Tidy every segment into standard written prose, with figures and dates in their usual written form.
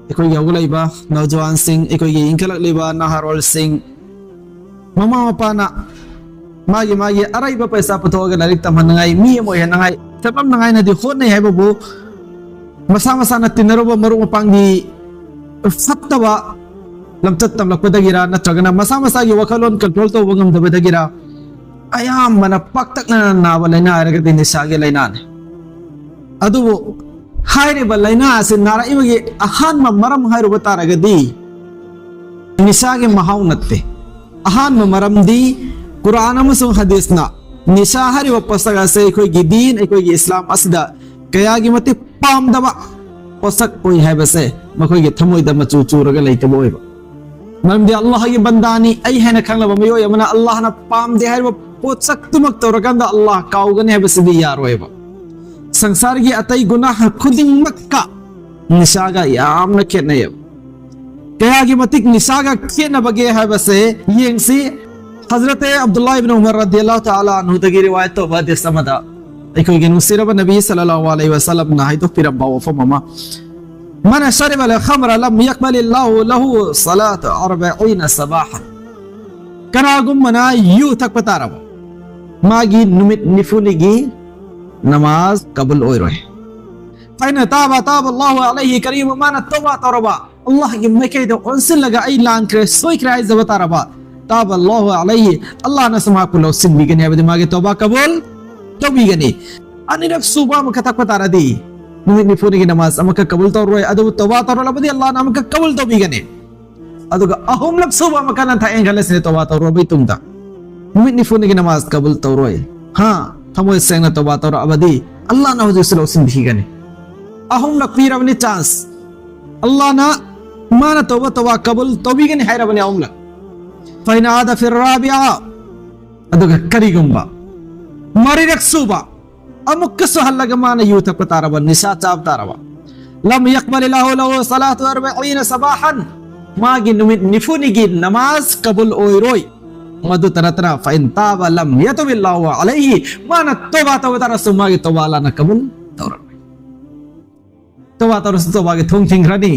ꯑꯩꯈꯣꯏꯒꯤ ꯍꯧꯒꯠꯂꯛꯏꯕ ꯅꯧꯖꯋꯥꯟꯁꯤꯡ, ꯑꯩꯈꯣꯏꯒꯤ ꯏꯟꯈꯠꯂꯛꯂꯤꯕ ꯅꯍꯥꯔꯣꯜꯁꯤꯡ, ꯃꯃꯥ ꯃꯄꯥꯅ ꯃꯥꯒꯤ ꯑꯔꯩꯕ ꯄꯩꯁꯥ ꯄꯨꯊꯣꯛꯑꯒ ꯂꯥꯏꯔꯤꯛ ꯇꯝꯍꯟꯅꯉꯥꯏ, ꯃꯤ ꯑꯃ ꯑꯣꯏꯍꯟꯅꯉꯥꯏ ꯆꯠꯂꯝꯅꯉꯥꯏꯅꯗꯤ ꯍꯣꯠꯅꯩ ꯍꯥꯏꯕꯕꯨ ꯃꯁꯥ ꯃꯁꯥꯅ ꯇꯤꯟꯅꯔꯨꯕ ꯃꯔꯨꯞ ꯃꯄꯥꯡꯒꯤ ꯐꯠꯇꯕ ꯂꯝꯆꯠ ꯇꯝꯂꯛꯄꯗꯒꯤꯔ ꯅꯠꯇ꯭ꯔꯒꯅ ꯃꯁꯥ ꯃꯁꯥꯒꯤ ꯋꯥꯈꯜꯂꯣꯟ ꯀꯟꯇ꯭ꯔꯣꯜ ꯇꯧꯕ ꯉꯝꯗꯕꯗꯒꯤꯔ ꯑꯌꯥꯝꯕꯅ ꯄꯥꯛꯇꯛꯅꯅ ꯅꯥꯕ ꯂꯥꯏꯅꯥ ꯍꯥꯏꯔꯒꯗꯤ ꯅꯤꯁꯥꯒꯤ ꯂꯥꯏꯅꯥꯅꯤ꯫ ꯑꯗꯨꯕꯨ ꯍꯥꯏꯔꯤꯕ ꯂꯥꯏꯅꯥ ꯑꯁꯤ ꯅꯥꯔꯛꯏꯕꯒꯤ ꯑꯍꯥꯟꯕ ꯃꯔꯝ ꯍꯥꯏꯔꯨꯕ ꯇꯥꯔꯒꯗꯤ ꯅꯤꯁꯥꯒꯤ ꯃꯍꯥꯎ ꯅꯠꯇꯦ꯫ ꯑꯍꯥꯟꯕ ꯃꯔꯝꯗꯤ ꯀꯨꯔꯥꯟ ꯑꯃꯁꯨꯡ ꯍꯗꯤꯁꯅ ꯅꯤꯁꯥ ꯍꯥꯏꯔꯤꯕ ꯄꯣꯠꯁꯛ ꯑꯁꯤ ꯑꯩꯈꯣꯏꯒꯤ ꯗꯤꯟ, ꯑꯩꯈꯣꯏꯒꯤ ꯏꯁꯂꯥꯝ ꯑꯁꯤꯗ ꯀꯌꯥꯒꯤ ꯃꯇꯤꯛ ꯄꯥꯝꯗꯕ ꯄꯣꯠꯁꯛ ꯑꯣꯏ ꯍꯥꯏꯕꯁꯦ ꯃꯈꯣꯏꯒꯤ ꯊꯃꯣꯏꯗ ꯃꯆꯨ ꯆꯨꯔꯒ ꯂꯩꯇꯕ ꯑꯣꯏꯕ꯫ ꯃꯔꯝꯗꯤ ꯑꯜꯂꯥꯍꯒꯤ ꯕꯟꯗꯥꯅꯤ, ꯑꯩ ꯍꯥꯏꯅ ꯈꯪꯂꯕ ꯃꯤꯑꯣꯏ ꯑꯃꯅ ꯑꯜꯂꯥꯍꯅ ꯄꯥꯝꯗꯦ ꯍꯥꯏꯔꯤꯕ ꯄꯣꯠꯁꯛꯇꯨꯃꯛ ꯇꯧꯔꯀꯥꯟꯗ ꯑꯜꯂꯥꯍ ꯀꯥꯎꯒꯅꯤ ꯍꯥꯏꯕꯁꯤꯗꯤ ꯌꯥꯔꯣꯏꯕ꯫ ꯁꯪꯁꯥꯔꯒꯤ ꯑꯇꯩ ꯒꯨꯅꯥꯍ ꯈꯨꯗꯤꯡꯃꯛꯀ ꯅꯤꯁꯥꯒ ꯌꯥꯝꯅ ꯈꯦꯠꯅꯩꯌꯦꯕ꯫ ꯀꯌꯥꯒꯤ ꯃꯇꯤꯛ ꯅꯤꯁꯥꯒ ꯈꯦꯠꯅꯕꯒꯦ ꯍꯥꯏꯕꯁꯦ ꯌꯦꯡꯁꯤ꯫ हजरत अब्दुल्ला इब्न उमर रदियल्लाहु ताला अन्हुदगी रिवायत तौबा हदीस अमदा अखोइगी नुसिरबा नबी सल्लल्लाहु अलैहि वसल्लम ना हाइदोक्पिरम्बा वफम अमा मन शरिब अल Qamar lump यकबलिल्लाहु Lahu Salat 40 सबाहा कनागुम्मना you थकपा तारबा मागी नुमित निफुनिगी नमाज कबूल ओइरोय फाइन ताबा अल्लाहु अलैहि करीम माना तौबा तौरबा अल्लाह की मैकेदो ओंसिलगा आई लांक्रे सोइक्रे आई जबा तारबा ताब अल्लाहु अलैहि अल्लाह न समाकुलो सिनबिगनि हाबदि मागे तौबा कबूल तौबिगनि अनिरक सुबा मखतक पतारदी नुमित निफुनिगी नमाज अमक कबूल तौरोय अदु तौबा तौरलबदि अल्लाह न अमक कबूल तौबिगनि अदुगा अहुमलक सुबा मकन था एंगलसने तौबा तौरबि तुमदा नुमित निफुनिगी नमाज कबूल तौरोय हां थमोय सेंगना तौबा तौर अबदि अल्लाह न हुजुसलो सिनबिगनि अहुमलक पीरबनि चांस अल्लाह न माना तौबा कबूल तौबिगनि हायरबनि अहुमलक फैनाद फिर राबिया अदुगा करिगुंबा मरिरक सुबा अमुक सहल्लग मान यूथ पतारबा निशा चाब तारबा लम यकबलिल्लाहु लहु सलातु 40 सबाहन मागी नुमित निफुनिगी नमाज कबूल ओइरोय मदु तरतरा फैन ताबा लम यतबिल्लाहु अलैहि मान तौबा तारा सुमागी तौबा अल्लाह न कबूल तौर तौबा तारा तौबागी थोंग थिंग्रनी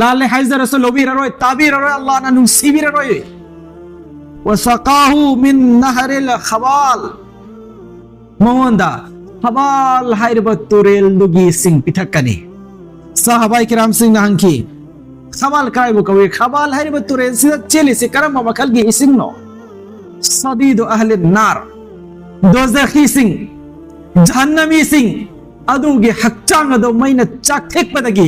लाले हाइजर रसूल लोबिररोय ताबिररोय अल्लाह न नुसिबिररोय वसकाहु मिन नहरिल खबाल मौंदा खबाल हाइरबा तुरेल दुगी सिंह पिठकनी साहबाई किराम सिंह नहंकी खबाल कायबो कवे खबाल हाइरबा तुरेल सिदा चेली से करम मखल गी सिंह नो सदीदु अहले नार दोजखी सिंह जहन्नमी सिंह अदुगी हक्चांग दो मैना चाखेक पदगी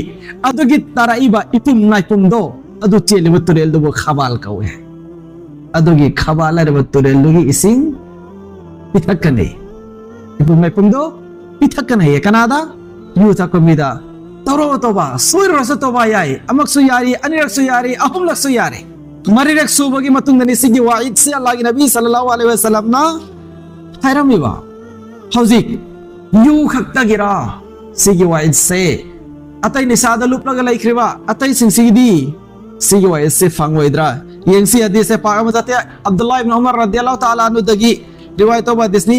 अदुगी ताराइबा इपुम नाइपुम दो अदु चेली तुरेल दो खबाल कवे अदुगी खबाल हाइरबा तुरेल दुगी इसिंग पिठकनी इपुम नाइपुम दो पिठकने कनादा यू थकमिदा तौरो तौबा सोइरस तौबा याई अमक सुयारी अनिरक सुयारी अहुमलक सुयारी मरिरक सुबगी मतुंगनि सिगी वाइद से अल्लाह के नबी सल्लल्लाहु अलैहि वसल्लम ना हैरमिबा हौजिक यू खक्तगिरा सिगी वाइद से अतै निसादा लुपलगा लैख्रिबा अतै सिंसिदी सिगी वाइद से फंगवइद्रा येंसी हदीस से पाक मजाते अब्दुल्लाह इब्न उमर रदियल्लाहु ताला अन्हु दगी रिवायत तौबा दिसनी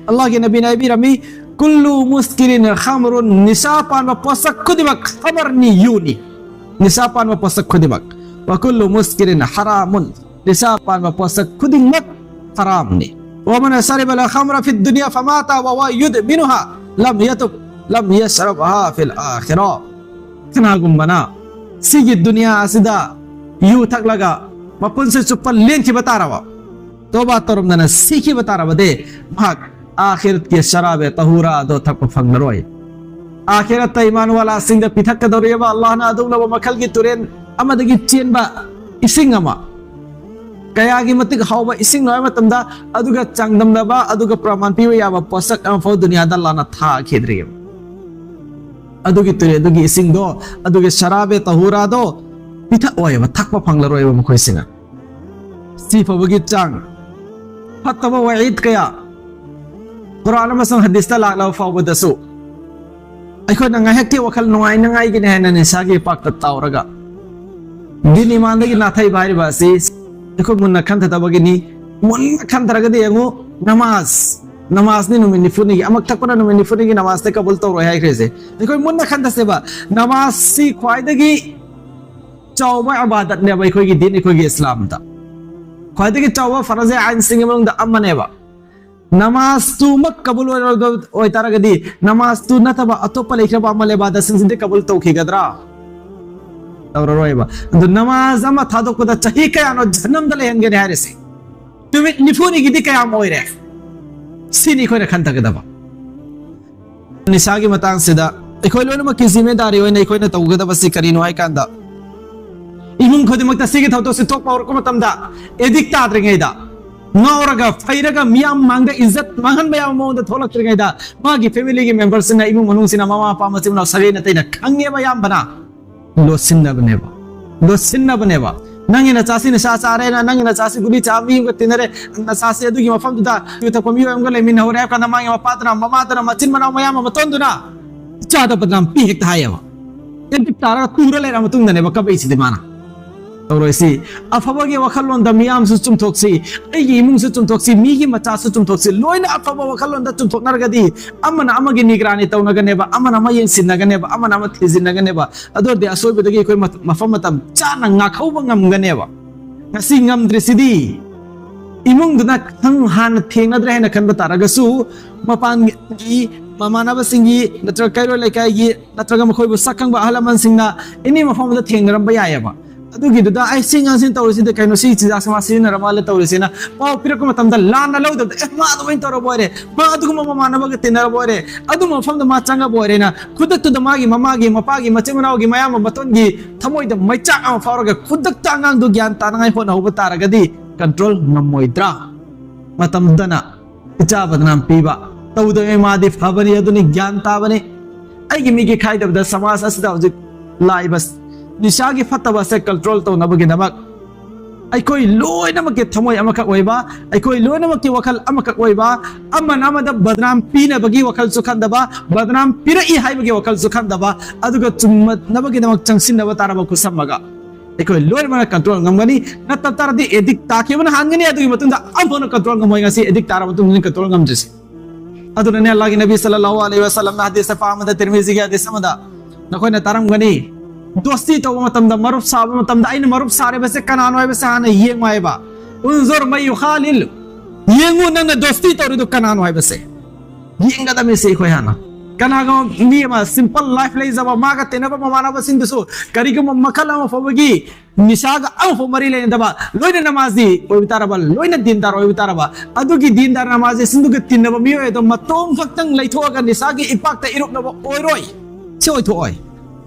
अल्लाह के नबी नबी रमी कुल्लु मुस्किरिन खमरुन निशापान व पोसक खुदिमक खमरनी यूनी निशापान व पोसक खुदिमक व कुल्लु मुस्किरिन हरामुन निशापान व पोसक खुदिमक हरामनी व मन शरिब अल खमर फि दुनिया फमाता व युदमिनुहा लम यशरबहा फिल आखिरा कनागुम बना सिगी दुनिया असिदा यू थक लगा मपुन से चुप्पल लेन की बता रहा तौबा तौरमदना सीखी बता रहा बदे भाग आखिरत के शराब तहूरा दो थक फंगरोय आखिरत ईमान वाला सिंह पिथक दौरेबा अल्लाह ना अदुम मखल की तुरेन अमदगी चेनबा इसिंग अमा कयागी मतिक हावबा इसिंग नोय मतमदा अदुगा चांगदमदबा अदुगा प्रमाण पिबा याबा पोसक अमफो दुनिया दा अल्लाह ना था खेद्रे अदुगी तुरे अदुगी इसिंग दो अदुगे शराब तहूरा दो पिथक ओयबा थकपा फंगलरोयबा मखोय सिंगा सिफबगी चांग फतवा वईद कया Quran अमसुंग हदीसता लाखलाव फावबदसु अखोना ngaihakti wakal nuai nangai gi nehna nisagi pakta tawraga dini mandagi nathai bari basi ekho munna khanta tabagi ni munna khantaraga de yangu namaz नमाज ने नुमिन निफुनी अमक थकना नुमिन निफुनी की नमाज ते कबूल तो रोया क्रेजे देखो मुन्ना खंदा से बा नमाज सी ख्वाइदगी चौबा इबादत ने भाई कोई की दीन कोई की इस्लाम ता ख्वाइदगी चौबा फर्ज आइन सिंग मंग द अमने बा नमाज तू मक कबूल ओय तारगदी नमाज तू नतबा अतोपा लेखबा अमल इबादत सिंदे कबूल तो खिगदरा तौररोयबा दु नमाज अमा थादो को द चही कयानो जन्म दले हंगे ने हारिसे तुम निफुनी गिदी कयाम ओइरे सिनी कोई रखन तगदबा निसागी मतांग सिदा एखोय लोन मक की जिम्मेदारी होय नै कोई न तौगदबा सि करिनो हाय कांदा इमुंग खोदि मक तसिगे थौतो सि तोक पावर को मतमदा एदिक ताद्रिङैदा नौरगा फैरगा मियाम मांगदा इज्जत मांगन बया मोंद थोलक्त्रिङैदा मागी फैमिली की मेंबर्स ना इमुंग मनुंग सिना मामा पापा मचिम ना सगे नतैना खंगे बयाम बना लोसिन्ना बनेबा नंगी ना चासी ना सा चारे ना नंगी ना चासी गुली चामी को तिनरे ना चासी अदुगी मफम दुदा युत कोमी एम गले मिन होरे का नमांग मपातना ममातना मचिन मना मयाम मतोंदुना चादा बदनाम पी हेक थायवा एदि तारा तुरले रा मतुंग दने बकबै सिदि माना तौरोइसी अफबगे वखलोन द मियाम सु चुमथोक्सी एगी इमुंग सु चुमथोक्सी मीगी मचा सु चुमथोक्सी लोइना अफब वखलोन द चुमथोकनरगदी अमना अमगी निगरानी तौनगनेबा अमना अम येंसिनगनेबा अमना अम थिजिनगनेबा अदोदि असोइबदगी कोइ मफम मतम चाना ngakhauba ngamganeba ngasi ngamdresidi imung duna khang han thengnadre hena khanba taragasu mapan gi mamanaba singi natra kairo lekai gi natraga makhoibu sakhangba ahalaman singna ini mafam da thengnaram ba yayaba अदुगी दुदा आई सिंगां सिन तौरसि द कैनो सी चिजा समा सिन रमाले तौरसि ना पाव पिरको मतम द लान लौ द मा दुइन तौर बोरे मा अदुगु ममा मानबग तिनर बोरे अदु मफम द मा चंगा बोरे ना खुदक तु द मागी ममागी मपागी मचिमनावगी मयाम बतोनगी थमोय द मैचा अम फारग खुदक तांगांग दु ज्ञान तानगाय फोन होब तारगदी कंट्रोल नमोइद्रा मतम दना इचा बदनाम पीबा तौद मे मादि फबनी अदुनि ज्ञान ताबने आइगी मिगी खाइदब द समाज असदा हजिक लाइबस निशागी फतबा से कंट्रोल तो नबगी नमक अखोई लोइनमक के थमोय अमक ओइबा अखोई लोइनमक के वखल अमक ओइबा अमन अमद बदनाम पीनबगी वखल सुखंदबा बदनाम पिरई हाइबगी वखल सुखंदबा अदुग चुम्मत नबगी नमक चंगसिनब तारब कुसमगा अखोई लोइनमक कंट्रोल ngमगनी नत तारदी एदिक ताकेबन हानगनी अदुगी मतुंदा अमफोन कंट्रोल ngमोय ngasi एदिक तारब मतुंग कंट्रोल ngमजसी अदुनने अल्लाह की नबी सल्लल्लाहु अलैहि वसल्लम ना हदीस फामद तिरमिजी के हदीस समदा नखोयना तारमगनी दोस्ती तो मतमदा मरुफ साब मतमदा आइन मरुफ सारे बसे कनानो है बसे हाने येंगायबा उनजुर मय युखालिल येंगु नन दोस्ती तो रिदु कनानो है बसे येंगा दमे से खोय हाना कनागो नियमा सिंपल लाइफ ले जब मागा तेनबा ममाना बसिन दसु करिगो मखला फबगी निशागा अ फमरी ले दबा लोइना नमाजी ओय बितारबा लोइना दीनदार ओय बितारबा अदुगी दीनदार नमाजी सिंदुगे तिनबा मियो तो मतोम खक्तंग लैथोगा निशागी इपाक्ता इरुकनबा ओइरोय से ओय थोय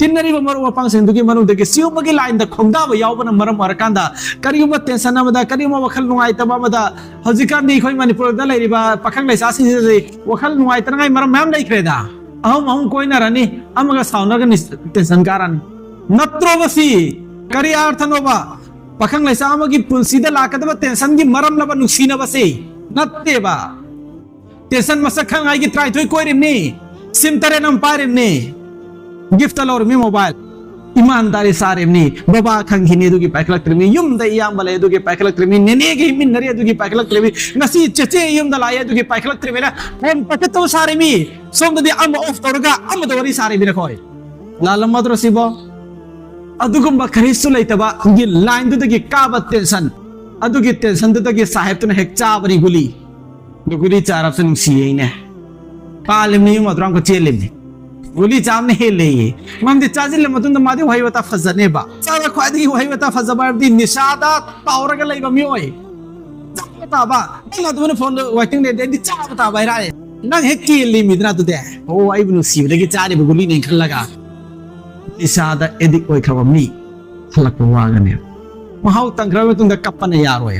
तिन्नरीब मरु वपांग सिंदुगी मनुदगी सिउमगी लाइन द खोंदाब यावबन मरम मरकांदा करियुम टेंशन अमदा करियुम वखल नुंगाइतबा अमदा हजिकान नि खोय मणिपुर द लैरिबा पाखंग लैसा सिजि वखल नुंगाइतनाय मरम मैम लैख्रेदा अहम कोइना रनि अमगा साउनगा टेंशन कारन नत्रोबसी करि अर्थनोबा पाखंग लैसा अमगी पुलसीदा लाकदबा टेंशन गी मरम लब नुक्सिनबसे नत्तेबा टेंशन मसखंग आइगी ट्राई थोय कोइरिमनि सिमतरे नम पारिमनि गिफ्ट लौर मी मोबाइल ईमानदारी सारेमनी बाबा खंगिनी दुगी पैकलक त्रिमी युम द याम बले दुगी पैकलक त्रिमी नेने गे मिन नरे दुगी पैकलक त्रिमी नसी चचे युम द लाये दुगी पैकलक त्रिमी ना phone पकतो सारेमी Som the um of तोरगा अम दवरी सारेमी रखोय लालम मद्रो सिबो अदुगुम बखरिसु लैतबा गी लाइन दुगी काब टेंशन अदुगी टेंशन दुगी साहेब तुन हेक चाबरी गुली चारब सन सियेने पालेमनी युम अद्राम को चेलेमनी गुली चामने हेले ममदि चाजिल मतुंद मादि वहिवता फजनेबा चारा ख्वादि वहिवता फजबारदि निशादा पावरगा लैबा मियोय चाबता नंग अदुन फोन वाइटिंग दे दि चाबता बायरा नंग हे केली मिदना तुदे ओ आइबनु सिबलगी चारि गुली ने खलगा निशादा एदिक ओय खबमनी खलक वागने महाउ तंग्रव तुंद कपने यारोय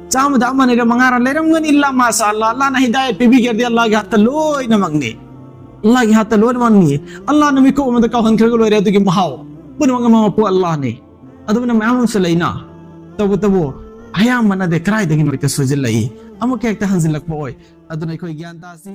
चामदा मने मंगारा लेरमगनि इल्ला माशाअल्लाह अल्लाह ना हिदायत पिबि गेरदि अल्लाह गे हत लोय नमंगने अल्लाह की हाथ लोन माननी अल्लाह ने मिको उमद का हंखर को लोरे दुगी महाव पुन मंग मा पु अल्लाह ने अदुन मैम से लेना तब आया मन दे क्राय दगिन वैते सुजिल लई अमुके एक हंजिल लक बोय अदुन कोई ज्ञान तासी